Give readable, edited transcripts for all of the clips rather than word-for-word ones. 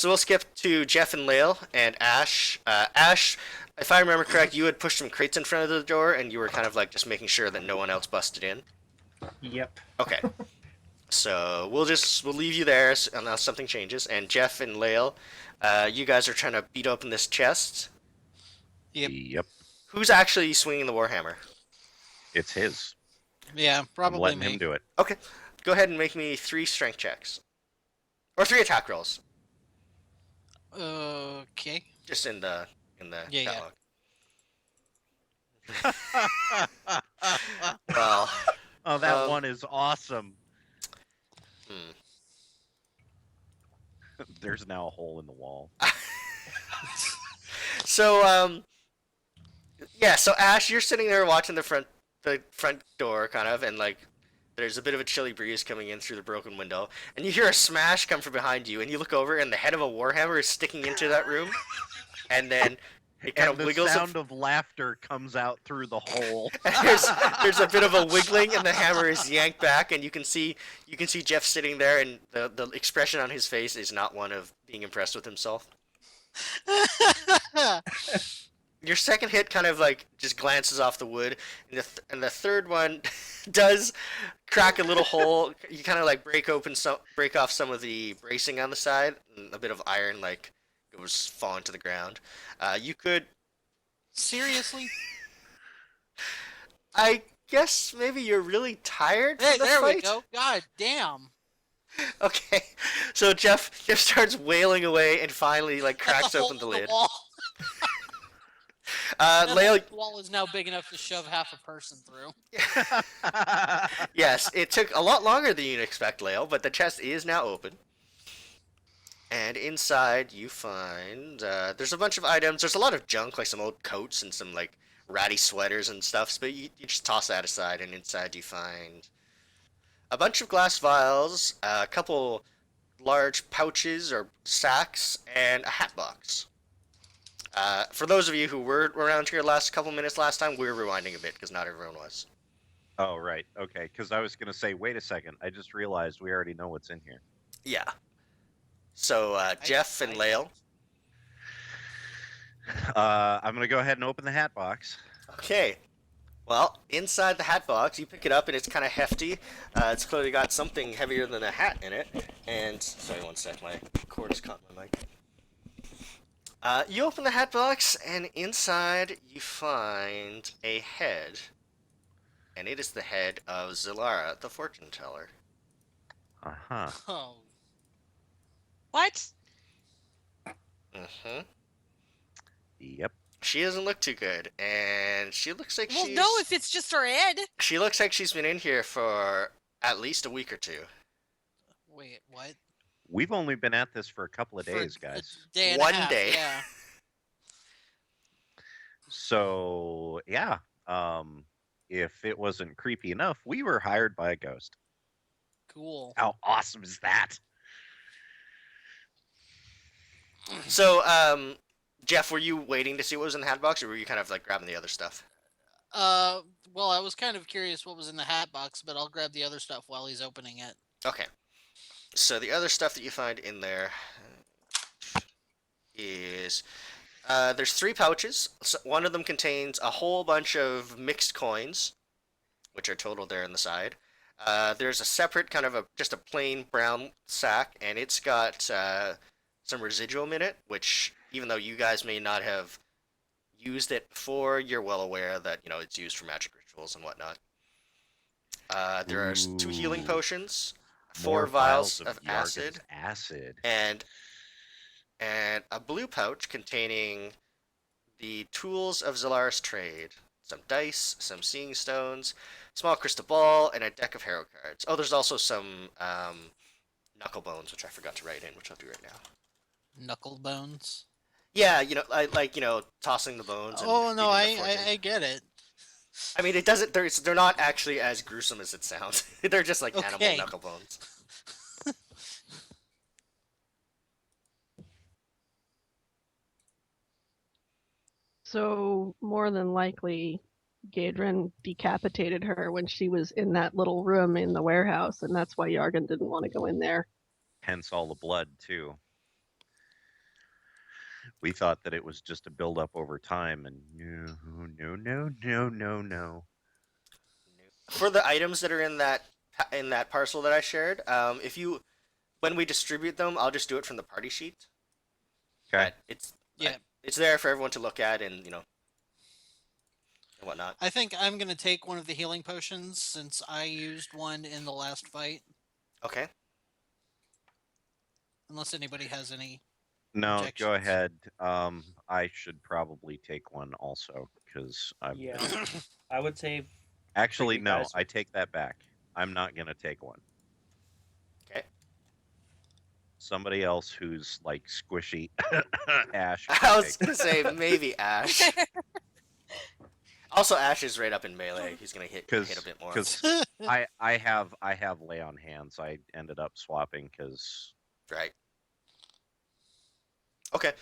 So we'll skip to Jeff and Lael and Ash. Ash, if I remember correct, you had pushed some crates in front of the door, and you were kind of like just making sure that no one else busted in. Yep. Okay. So we'll leave you there unless something changes. And Jeff and Lael, you guys are trying to beat open this chest. Yep. Yep. Who's actually swinging the warhammer? It's his. Yeah, I'm probably letting me. him do it. Okay, go ahead and make me 3 strength checks or 3 attack rolls. Okay. Just in the Yeah, dialogue. Well, Oh, that one is awesome. hmm. There's now a hole in the wall. So yeah. So Ash, you're sitting there watching the front door, kind of, and like there's a bit of a chilly breeze coming in through the broken window, and you hear a smash come from behind you, and you look over, and the head of a warhammer is sticking into that room, and then it kind And of the wiggles. sound of laughter comes out through the hole. And there's a bit of a wiggling, and the hammer is yanked back, and you can see Jeff sitting there, and the expression on his face is not one of being impressed with himself. Your second hit kind of like just glances off the wood, and the third one does crack a little hole. You kind of like break off some of the bracing on the side, and a bit of iron like goes falling to the ground. You could, Seriously? I guess maybe you're really tired Hey, from the there fight. we go. God damn. Okay, so Jeff starts wailing away and finally like cracks That's a open the hole in lid. wall. Lael, The wall is now big enough to shove half a person through. yes, it took a lot longer than you'd expect, Lael, but the chest is now open. And inside you find there's a bunch of items. There's a lot of junk, like some old coats and some like ratty sweaters and stuff. But you just toss that aside, and inside you find a bunch of glass vials, a couple large pouches or sacks, and a hat box. For those of you who were around here last couple minutes last time, we were rewinding a bit because not everyone was. Oh, right. Okay. Because I was going to say, wait a second. I just realized we already know what's in here. Yeah. So Jeff and Lael. I'm going to go ahead and open the hat box. Okay. Well, inside the hat box, you pick it up and it's kind of hefty. It's clearly got something heavier than a hat in it. And sorry, one sec, my cord is caught in my mic. You open the hat box, and inside you find a head, and it is the head of Zilara, the fortune teller. Uh-huh. Oh. What? Mm-hmm. Yep. She doesn't look too good, and she looks like Well, no, if it's just her head. She looks like she's been in here for at least a week or two. Wait, what? We've only been at this for a couple of For days, a guys. day and One a half, day. Yeah. So, yeah. If it wasn't creepy enough, we were hired by a ghost. Cool. How awesome is that? So, Jeff, were you waiting to see what was in the hat box, or were you kind of like grabbing the other stuff? Well, I was kind of curious what was in the hat box, but I'll grab the other stuff while he's opening it. Okay. So the other stuff that you find in there is there's 3 pouches. So one of them contains a whole bunch of mixed coins, which are totaled there on the side. There's a separate kind of just a plain brown sack, and it's got some residuum in it, which even though you guys may not have used it before, you're well aware that it's used for magic rituals and whatnot. There are 2 healing potions, 4 vials of Yargan's acid, and a blue pouch containing the tools of Zalaris trade. Some dice, some seeing stones, small crystal ball, and a deck of hero cards. Oh, there's also some knuckle bones, which I forgot to write in, which I'll do right now. Knuckle bones? Yeah, tossing the bones. And Oh, no, eating the fortune. I get it. I mean, it doesn't. They're not actually as gruesome as it sounds. They're just like animal Okay. knuckle bones. So more than likely, Gadrin decapitated her when she was in that little room in the warehouse, and that's why Yargan didn't want to go in there. Hence all the blood, too. We thought that it was just a build up over time, and no. For the items that are in that parcel that I shared, if you when we distribute them, I'll just do it from the party sheet. Okay. But Yeah. it's there for everyone to look at and and whatnot. I think I'm gonna take one of the healing potions since I used one in the last fight. Okay. Unless anybody has any No, objections. go ahead. I should probably take one also because I'm. Yeah. I would say Actually, you no. guys- I take that back. I'm not gonna take one. Okay. Somebody else who's like squishy, Ash. I can was take gonna say maybe Ash. Also, Ash is right up in melee. He's gonna hit a bit more. because I have lay on hands. I ended up swapping because Right. Okay.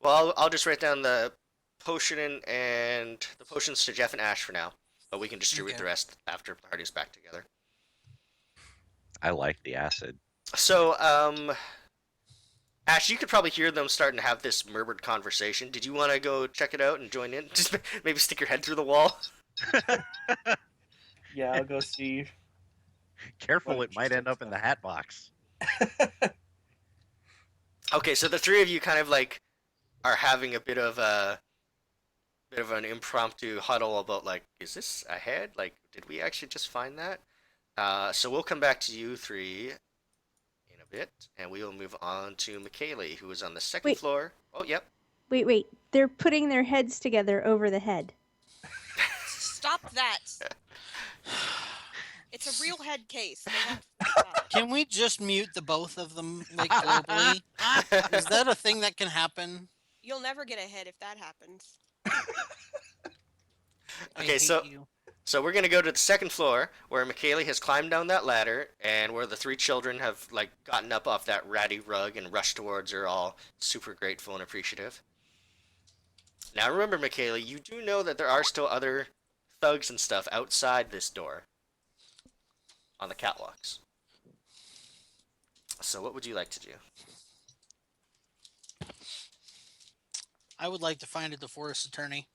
Well, I'll just write down the potion and the potions to Jeff and Ash for now, but we can distribute Okay. the rest after the party's back together. I like the acid. So, Ash, you could probably hear them starting to have this murmured conversation. Did you want to go check it out and join in? Just maybe stick your head through the wall. Yeah, I'll go see. Careful, What it might end up in the hat box. Okay, so the three of you kind of like are having a bit of an impromptu huddle about like, is this ahead? Like, did we actually just find that? So we'll come back to you three in a bit, and we will move on to McKaylee, who is on the second Wait. floor. Oh, yep. Wait. They're putting their heads together over the head. Stop that. It's a real head case. They have to stop. Can we just mute the both of them like globally? Is that a thing that can happen? You'll never get ahead if that happens. I Okay, hate so you. So we're gonna go to the second floor where McKaylee has climbed down that ladder and where the three children have like gotten up off that ratty rug and rushed towards her, all super grateful and appreciative. Now remember, McKaylee, you do know that there are still other thugs and stuff outside this door on the catwalks. So what would you like to do? I would like to find a divorce attorney.